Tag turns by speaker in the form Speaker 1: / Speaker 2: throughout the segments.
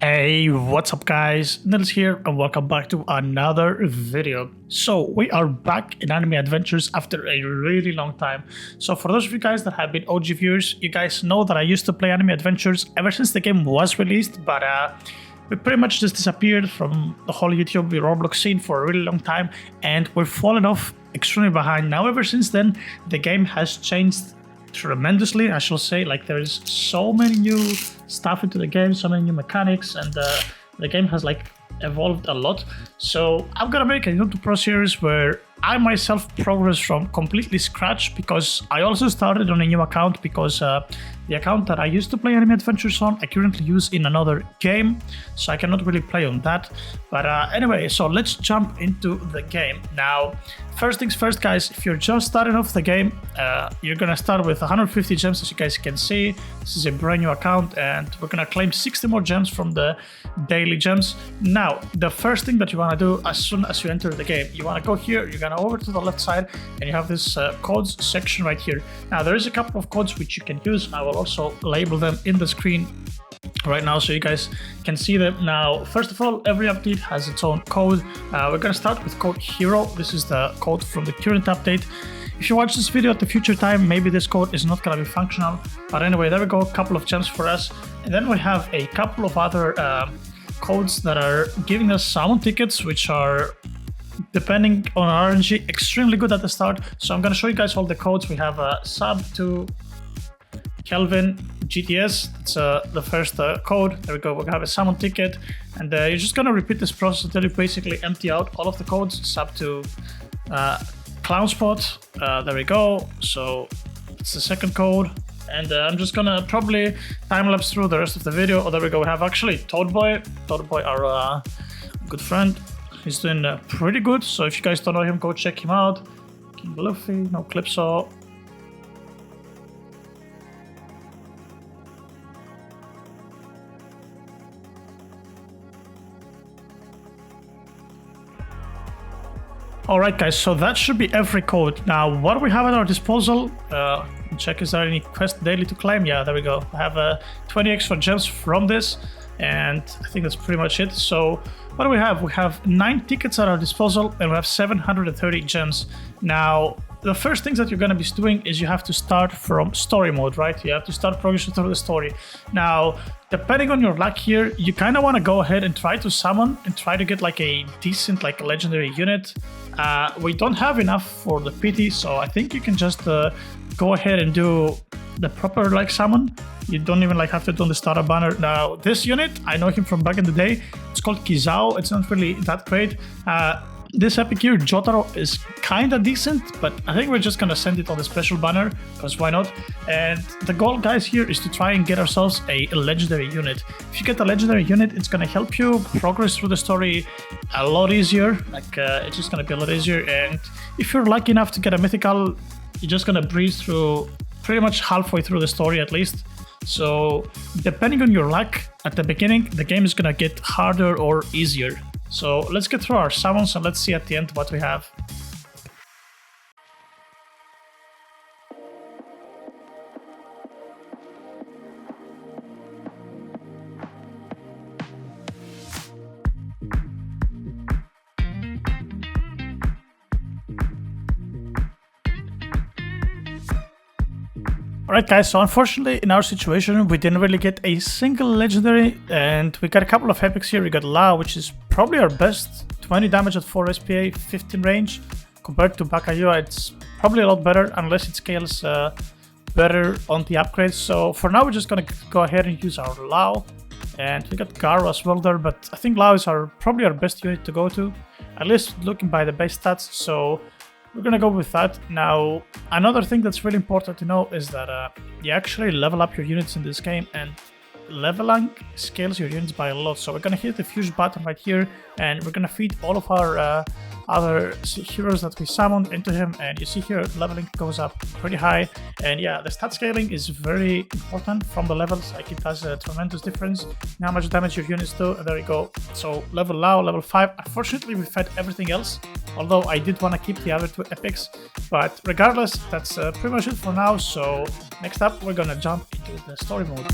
Speaker 1: Hey, what's up guys, Nils here and welcome back to another video. So we are back in Anime Adventures after a really long time. So for those of you guys that have been OG viewers, you guys know that I used to play Anime Adventures ever since the game was released, but we pretty much just disappeared from the whole YouTube Roblox scene for a really long time and we're falling off extremely behind. Now ever since then, the game has changed tremendously, I shall say. Like, there is so many new stuff into the game, so many new mechanics, and the game has like evolved a lot. So I'm gonna make a Noob to Pro series where I myself progress from completely scratch, because I also started on a new account because the account that I used to play Anime Adventures on I currently use in another game, so I cannot really play on that. But anyway, so let's jump into the game. Now, first things first guys, if you're just starting off the game, you're gonna start with 150 gems, as you guys can see. This is a brand new account and we're gonna claim 60 more gems from the daily gems. Now, the first thing that you wanna do as soon as you enter the game, you wanna go here, you're gonna over to the left side and you have this codes section right here. Now, there is a couple of codes which you can use. I will also label them in the screen right now so you guys can see them. Now, first of all, every update has its own code. We're gonna start with code hero. This is the code from the current update. If you watch this video at the future time, maybe this code is not gonna be functional, but anyway, there we go, a couple of gems for us. And then we have a couple of other codes that are giving us summon tickets, which are, depending on RNG, extremely good at the start. So I'm gonna show you guys all the codes. We have a sub to Kelvin GTS. It's the first code. There we go. We're gonna have a summon ticket, and you're just gonna repeat this process until you basically empty out all of the codes. Sub to Clown Spot. There we go. So it's the second code, and I'm just gonna probably time lapse through the rest of the video. Oh, there we go. We have actually Toad Boy, our good friend. He's doing pretty good. So if you guys don't know him, go check him out. King Luffy, no Calypso. Alright guys, so that should be every code. Now, what we have at our disposal, check is there any quest daily to claim? Yeah, there we go. I have 20 extra gems from this, and I think that's pretty much it. So what do we have? We have 9 tickets at our disposal and we have 730 gems. Now, the first things that you're going to be doing is you have to start from story mode, right? You have to start progressing through the story. Now, depending on your luck here, you kind of want to go ahead and try to summon and try to get like a decent, like legendary unit. We don't have enough for the pity, so I think you can just go ahead and do the proper like summon. You don't even like have to do the starter banner. Now, this unit, I know him from back in the day. It's called Kizao. It's not really that great. This epic here, Jotaro, is kinda decent, but I think we're just gonna send it on the special banner, because why not? And the goal, guys, here is to try and get ourselves a legendary unit. If you get a legendary unit, it's gonna help you progress through the story a lot easier. Like, it's just gonna be a lot easier. And if you're lucky enough to get a mythical, you're just gonna breeze through pretty much halfway through the story at least. So depending on your luck, at the beginning, the game is gonna get harder or easier. So let's get through our summons and let's see at the end what we have. Alright guys, so unfortunately in our situation we didn't really get a single legendary, and we got a couple of epics here. We got Lao, which is probably our best, 20 damage at 4 SPA, 15 range. Compared to Bakayua, it's probably a lot better, unless it scales better on the upgrades. So for now we're just gonna go ahead and use our Lao, and we got Garo as well there, but I think Lao is probably our best unit to go to, at least looking by the base stats. So we're gonna go with that. Now, another thing that's really important to know is that you actually level up your units in this game, and leveling scales your units by a lot. So we're gonna hit the fuse button right here, and we're gonna feed all of our other heroes that we summoned into him, and you see here leveling goes up pretty high. And yeah, the stat scaling is very important from the levels. Like, it has a tremendous difference in how much damage your units do. And there you go. So level Lao, level 5. Unfortunately, we fed everything else, although I did want to keep the other 2 epics. But regardless, that's pretty much it for now. So next up, we're gonna jump into the story mode.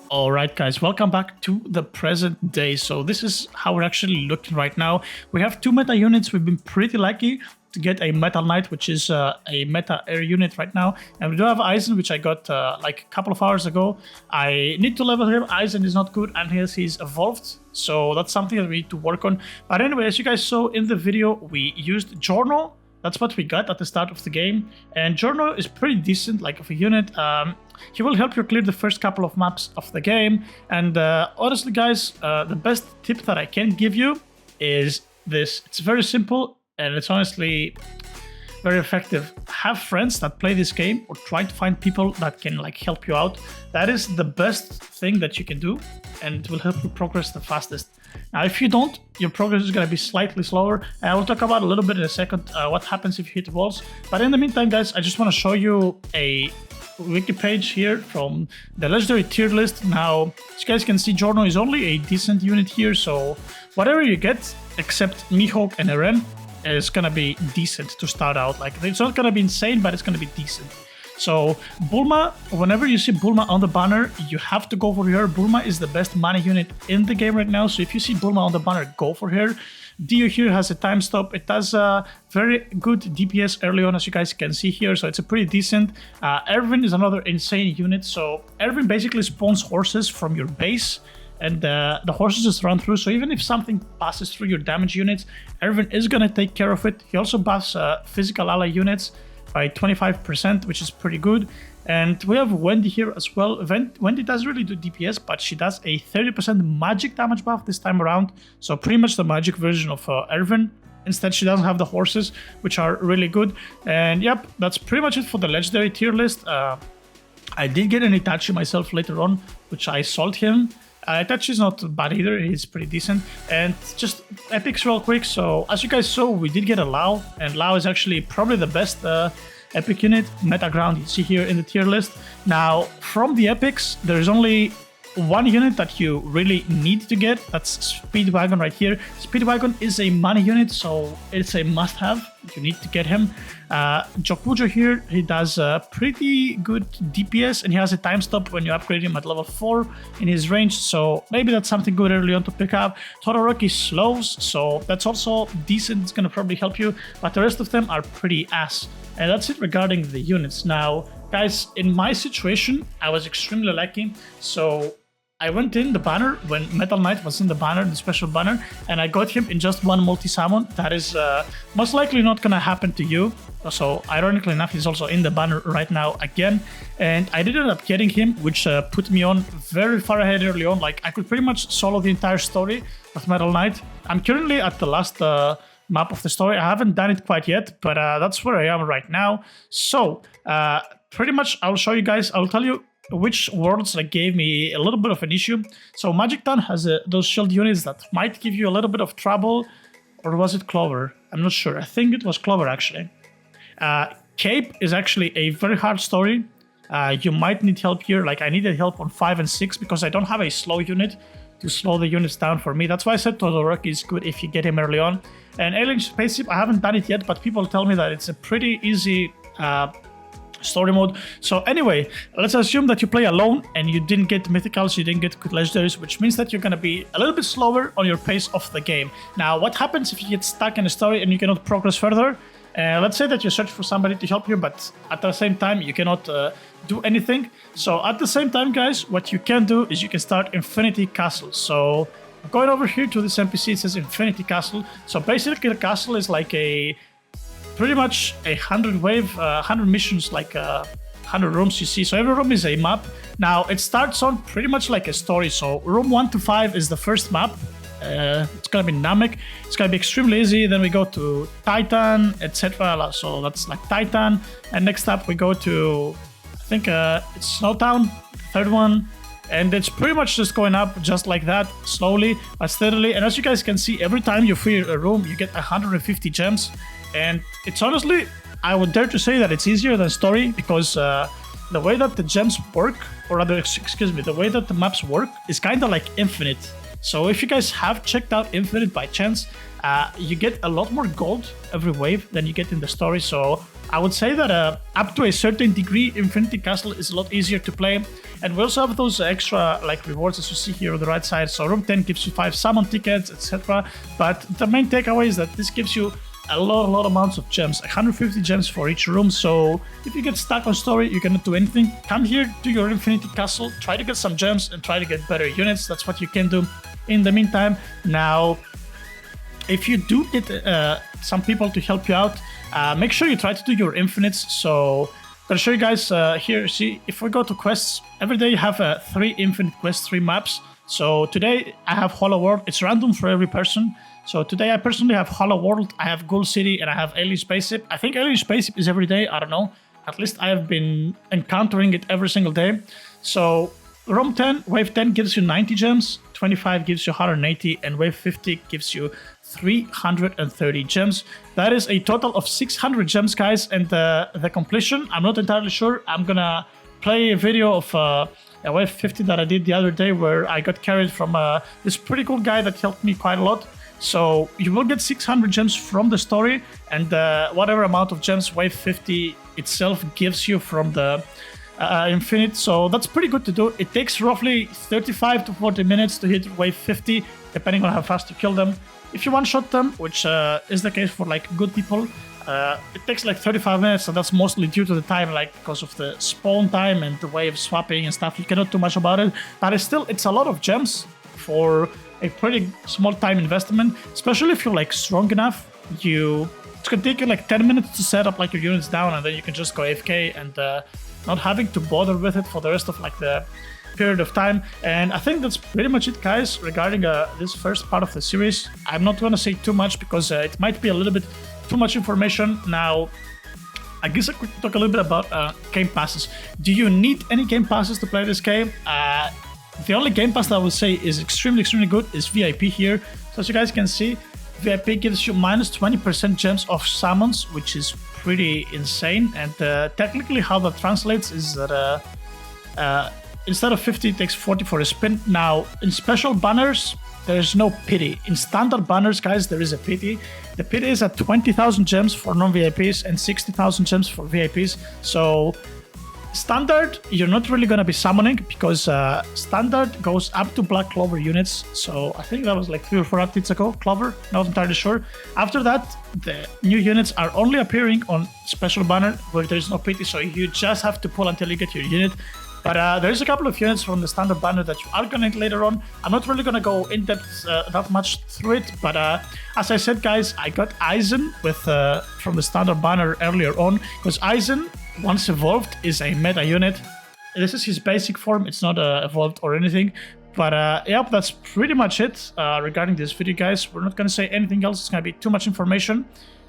Speaker 1: Alright guys, welcome back to the present day. So this is how we're actually looking right now. We have 2 meta units. We've been pretty lucky to get a Metal Knight, which is a meta air unit right now. And we do have Eisen, which I got like a couple of hours ago. I need to level him. Eisen is not good and he's evolved. So that's something that we need to work on. But anyway, as you guys saw in the video, we used Giorno. That's what we got at the start of the game. And Giorno is pretty decent, like of a unit. He will help you clear the first couple of maps of the game. And honestly, guys, the best tip that I can give you is this. It's very simple and it's honestly very effective. Have friends that play this game or try to find people that can like help you out. That is the best thing that you can do and it will help you progress the fastest. Now, if you don't, your progress is going to be slightly slower. And I will talk about a little bit in a second what happens if you hit walls. But in the meantime, guys, I just want to show you a wiki page here from the legendary tier list. Now, as you guys can see, Giorno is only a decent unit here. So whatever you get, except Mihawk and Eren, is going to be decent to start out. Like, it's not going to be insane, but it's going to be decent. So Bulma, whenever you see Bulma on the banner, you have to go for her. Bulma is the best mana unit in the game right now. So if you see Bulma on the banner, go for her. Dio here has a time stop. It does very good DPS early on, as you guys can see here. So it's a pretty decent. Erwin is another insane unit. So Erwin basically spawns horses from your base. And the horses just run through. So even if something passes through your damage units, Erwin is going to take care of it. He also buffs physical ally units by 25%, which is pretty good. And we have Wendy here as well. Wendy doesn't really do DPS, but she does a 30% magic damage buff this time around. So pretty much the magic version of Erwin. Instead, she doesn't have the horses, which are really good. And yep, that's pretty much it for the legendary tier list. I did get an Itachi myself later on, which I sold him. Itachi is not bad either, he's pretty decent. And just epics real quick, so as you guys saw, we did get a Lao, and Lao is actually probably the best epic unit, meta ground, you see here in the tier list. Now, from the epics, there's only one unit that you really need to get, that's Speedwagon right here. Speedwagon is a money unit, so it's a must-have. You need to get him. Jokujo here, he does pretty good DPS, and he has a time stop when you upgrade him at level 4 in his range, so maybe that's something good early on to pick up. Todoroki slows, so that's also decent, it's gonna probably help you, but the rest of them are pretty ass. And that's it regarding the units. Now, guys, in my situation, I was extremely lucky, so I went in the banner when Metal Knight was in the banner, the special banner, and I got him in just one multi-summon. That is most likely not gonna happen to you. So ironically enough, he's also in the banner right now again. And I did end up getting him, which put me on very far ahead early on. Like, I could pretty much solo the entire story with Metal Knight. I'm currently at the last map of the story. I haven't done it quite yet, but that's where I am right now. So pretty much I'll show you guys, I'll tell you which worlds like gave me a little bit of an issue. So Magic Town has those shield units that might give you a little bit of trouble, or was it Clover? I'm not sure. I think it was Clover actually. Cape is actually a very hard story. You might need help here. Like, I needed help on 5 and 6 because I don't have a slow unit to slow the units down for me. That's why I said Todoroki is good if you get him early on. And Alien Spaceship, I haven't done it yet, but people tell me that it's a pretty easy story mode. So anyway, let's assume that you play alone and you didn't get mythicals, you didn't get good legendaries, which means that you're going to be a little bit slower on your pace of the game. Now, what happens if you get stuck in a story and you cannot progress further? Let's say that you search for somebody to help you, but at the same time, you cannot do anything. So at the same time, guys, what you can do is you can start Infinity Castle. So going over here to this NPC, it says Infinity Castle. So basically, the castle is like a pretty much 100 wave, 100 missions, like 100 rooms you see. So every room is a map. Now, it starts on pretty much like a story. So room 1 to 5 is the first map. It's gonna be Namek. It's gonna be extremely easy. Then we go to Titan, etc. So that's like Titan. And next up we go to, I think it's Snowtown, third one. And it's pretty much just going up just like that, slowly but steadily. And as you guys can see, every time you free a room, you get 150 gems. And it's honestly, I would dare to say that it's easier than story, because the way that the gems work, or rather, excuse me, the way that the maps work is kind of like Infinite. So if you guys have checked out Infinite by chance, you get a lot more gold every wave than you get in the story. So I would say that up to a certain degree, Infinity Castle is a lot easier to play. And we also have those extra like rewards as you see here on the right side. So room 10 gives you 5 summon tickets, etc. But the main takeaway is that this gives you a lot amounts of gems, 150 gems for each room. So if you get stuck on story, you cannot do anything. Come here to your Infinity Castle, try to get some gems and try to get better units. That's what you can do in the meantime. Now, if you do get some people to help you out, make sure you try to do your infinites. So I'm gonna show you guys here. See, if we go to quests, every day you have 3 infinite quests, 3 maps. So today I have Hollow World. It's random for every person. So today I personally have Hollow World, I have Ghoul City, and I have Alien Spaceship. I think Alien Spaceship is every day, I don't know. At least I have been encountering it every single day. So Room 10, Wave 10 gives you 90 gems, 25 gives you 180, and Wave 50 gives you 330 gems. That is a total of 600 gems, guys, and the completion, I'm not entirely sure. I'm gonna play a video of a Wave 50 that I did the other day where I got carried from this pretty cool guy that helped me quite a lot. So you will get 600 gems from the story, and whatever amount of gems Wave 50 itself gives you from the Infinite. So that's pretty good to do. It takes roughly 35 to 40 minutes to hit Wave 50, depending on how fast you kill them. If you one-shot them, which is the case for like good people, it takes like 35 minutes, and that's mostly due to the time, like because of the spawn time and the wave swapping and stuff. You cannot do much about it, but it's a lot of gems for a pretty small time investment, especially if you're like strong enough. It's gonna take you like 10 minutes to set up like your units down, and then you can just go AFK and not having to bother with it for the rest of like the period of time. And I think that's pretty much it, guys, regarding this first part of the series. I'm not gonna say too much because it might be a little bit too much information. Now, I guess I could talk a little bit about game passes. Do you need any game passes to play this game? The only game pass that I would say is extremely good is VIP here. So as you guys can see, VIP gives you minus 20% gems off summons, which is pretty insane. And technically how that translates is that instead of 50, it takes 40 for a spin. Now, in special banners, there's no pity. In standard banners, guys, there is a pity. The pity is at 20,000 gems for non-VIPs and 60,000 gems for VIPs. So standard, you're not really going to be summoning because standard goes up to Black Clover units. So I think that was like 3 or 4 updates ago, Clover, not entirely sure. After that, the new units are only appearing on special banner where there's no pity, so you just have to pull until you get your unit. But there's a couple of units from the standard banner that you are going to get later on. I'm not really going to go in depth that much through it, but as I said, guys, I got Aizen with from the standard banner earlier on, because Aizen, once evolved, is a meta unit. This is his basic form, it's not evolved or anything. But yep, that's pretty much it regarding this video, guys. We're not going to say anything else, it's going to be too much information.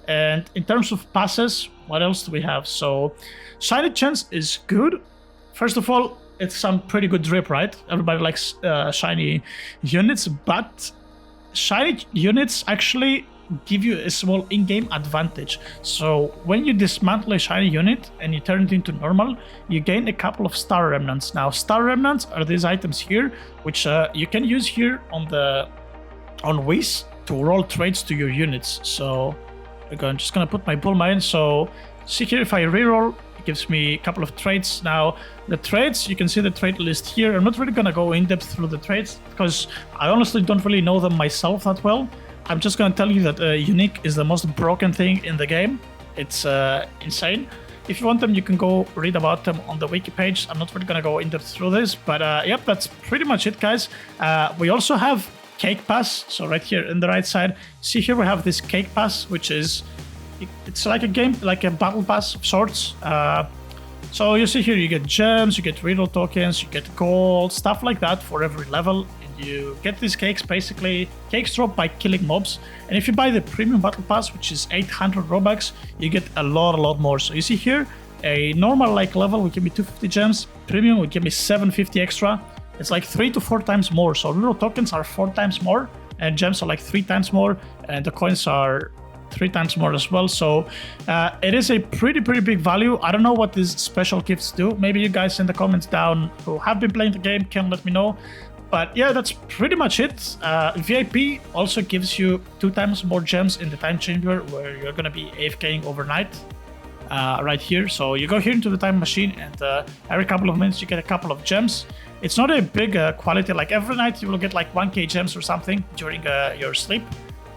Speaker 1: And in terms of passes, what else do we have? So, Shiny Chance is good. First of all, it's some pretty good drip, right? Everybody likes shiny units, but shiny units actually give you a small in-game advantage. So when you dismantle a shiny unit and you turn it into normal, you gain a couple of star remnants. Now, star remnants are these items here, which you can use here on Whis to roll traits to your units. So I'm just gonna put my bull mine. So see here, if I reroll, gives me a couple of traits. Now, the traits, you can see the trait list here. I'm not really gonna go in depth through the traits because I honestly don't really know them myself that well. I'm just gonna tell you that unique is the most broken thing in the game. It's insane. If you want them, you can go read about them on the wiki page. I'm not really gonna go in depth through this, but yep, that's pretty much it, guys. We also have Cake Pass. So right here in the right side, see here we have this Cake Pass, which is it's like a game, like a battle pass of sorts. So you see here, you get gems, you get reroll tokens, you get gold, stuff like that for every level. And you get these cakes, basically, cakes drop by killing mobs. And if you buy the premium battle pass, which is 800 Robux, you get a lot more. So you see here, a normal like level would give me 250 gems, premium would give me 750 extra. It's like 3 to 4 times more. So reroll tokens are 4 times more, and gems are like 3 times more, and the coins are 3 times more as well. So it is a pretty big value. I don't know what these special gifts do. Maybe you guys in the comments down who have been playing the game can let me know. But yeah, that's pretty much it. VIP also gives you 2 times more gems in the time chamber where you're gonna be AFKing overnight. right here. So you go here into the time machine, and every couple of minutes you get a couple of gems. It's not a big quality, like every night you will get like 1k gems or something during your sleep.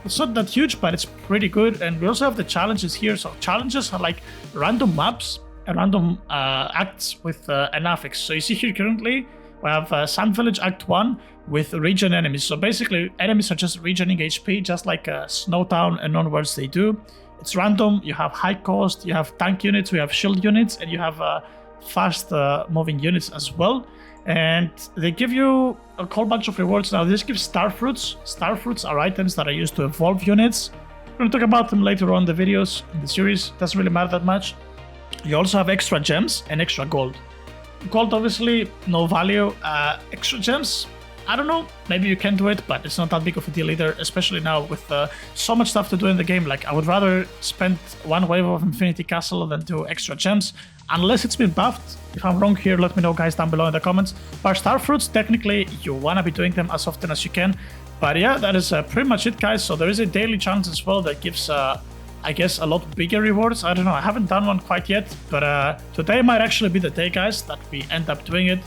Speaker 1: It's not that huge, but it's pretty good. And we also have the challenges here. So challenges are like random maps and random acts with an affix. So you see here currently we have Sand Village Act 1 with regen enemies. So basically enemies are just regening HP, just like Snowtown and onwards they do. It's random, you have high cost, you have tank units, we have shield units, and you have fast moving units as well. And they give you a whole bunch of rewards. Now this gives star fruits. Star fruits are items that are used to evolve units. We're going to talk about them later on in the videos in the series. Doesn't really matter that much. You also have extra gems and extra gold. Gold obviously no value. Extra gems, I don't know, maybe you can do it, but it's not that big of a deal either, especially now with so much stuff to do in the game. Like I would rather spend one wave of Infinity Castle than do extra gems, unless it's been buffed. If I'm wrong here, let me know guys down below in the comments. But star fruits, technically you want to be doing them as often as you can. But yeah, that is pretty much it guys. So there is a daily challenge as well that gives I guess a lot bigger rewards. I don't know, I haven't done one quite yet, but today might actually be the day guys that we end up doing it.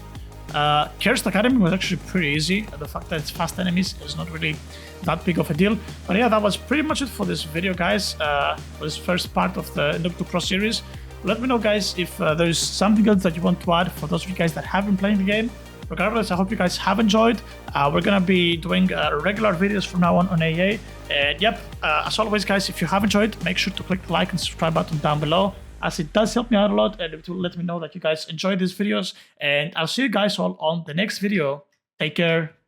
Speaker 1: Cursed Academy was actually pretty easy. The fact that it's fast enemies is not really that big of a deal. But yeah, that was pretty much it for this video guys, for this first part of the Noob to Pro series. Let me know guys if there's something else that you want to add for those of you guys that have been playing the game. Regardless, I hope you guys have enjoyed. We're gonna be doing regular videos from now on AA. And yep, as always guys, if you have enjoyed, make sure to click the like and subscribe button down below, as it does help me out a lot, and it will let me know that you guys enjoy these videos. And I'll see you guys all on the next video. Take care.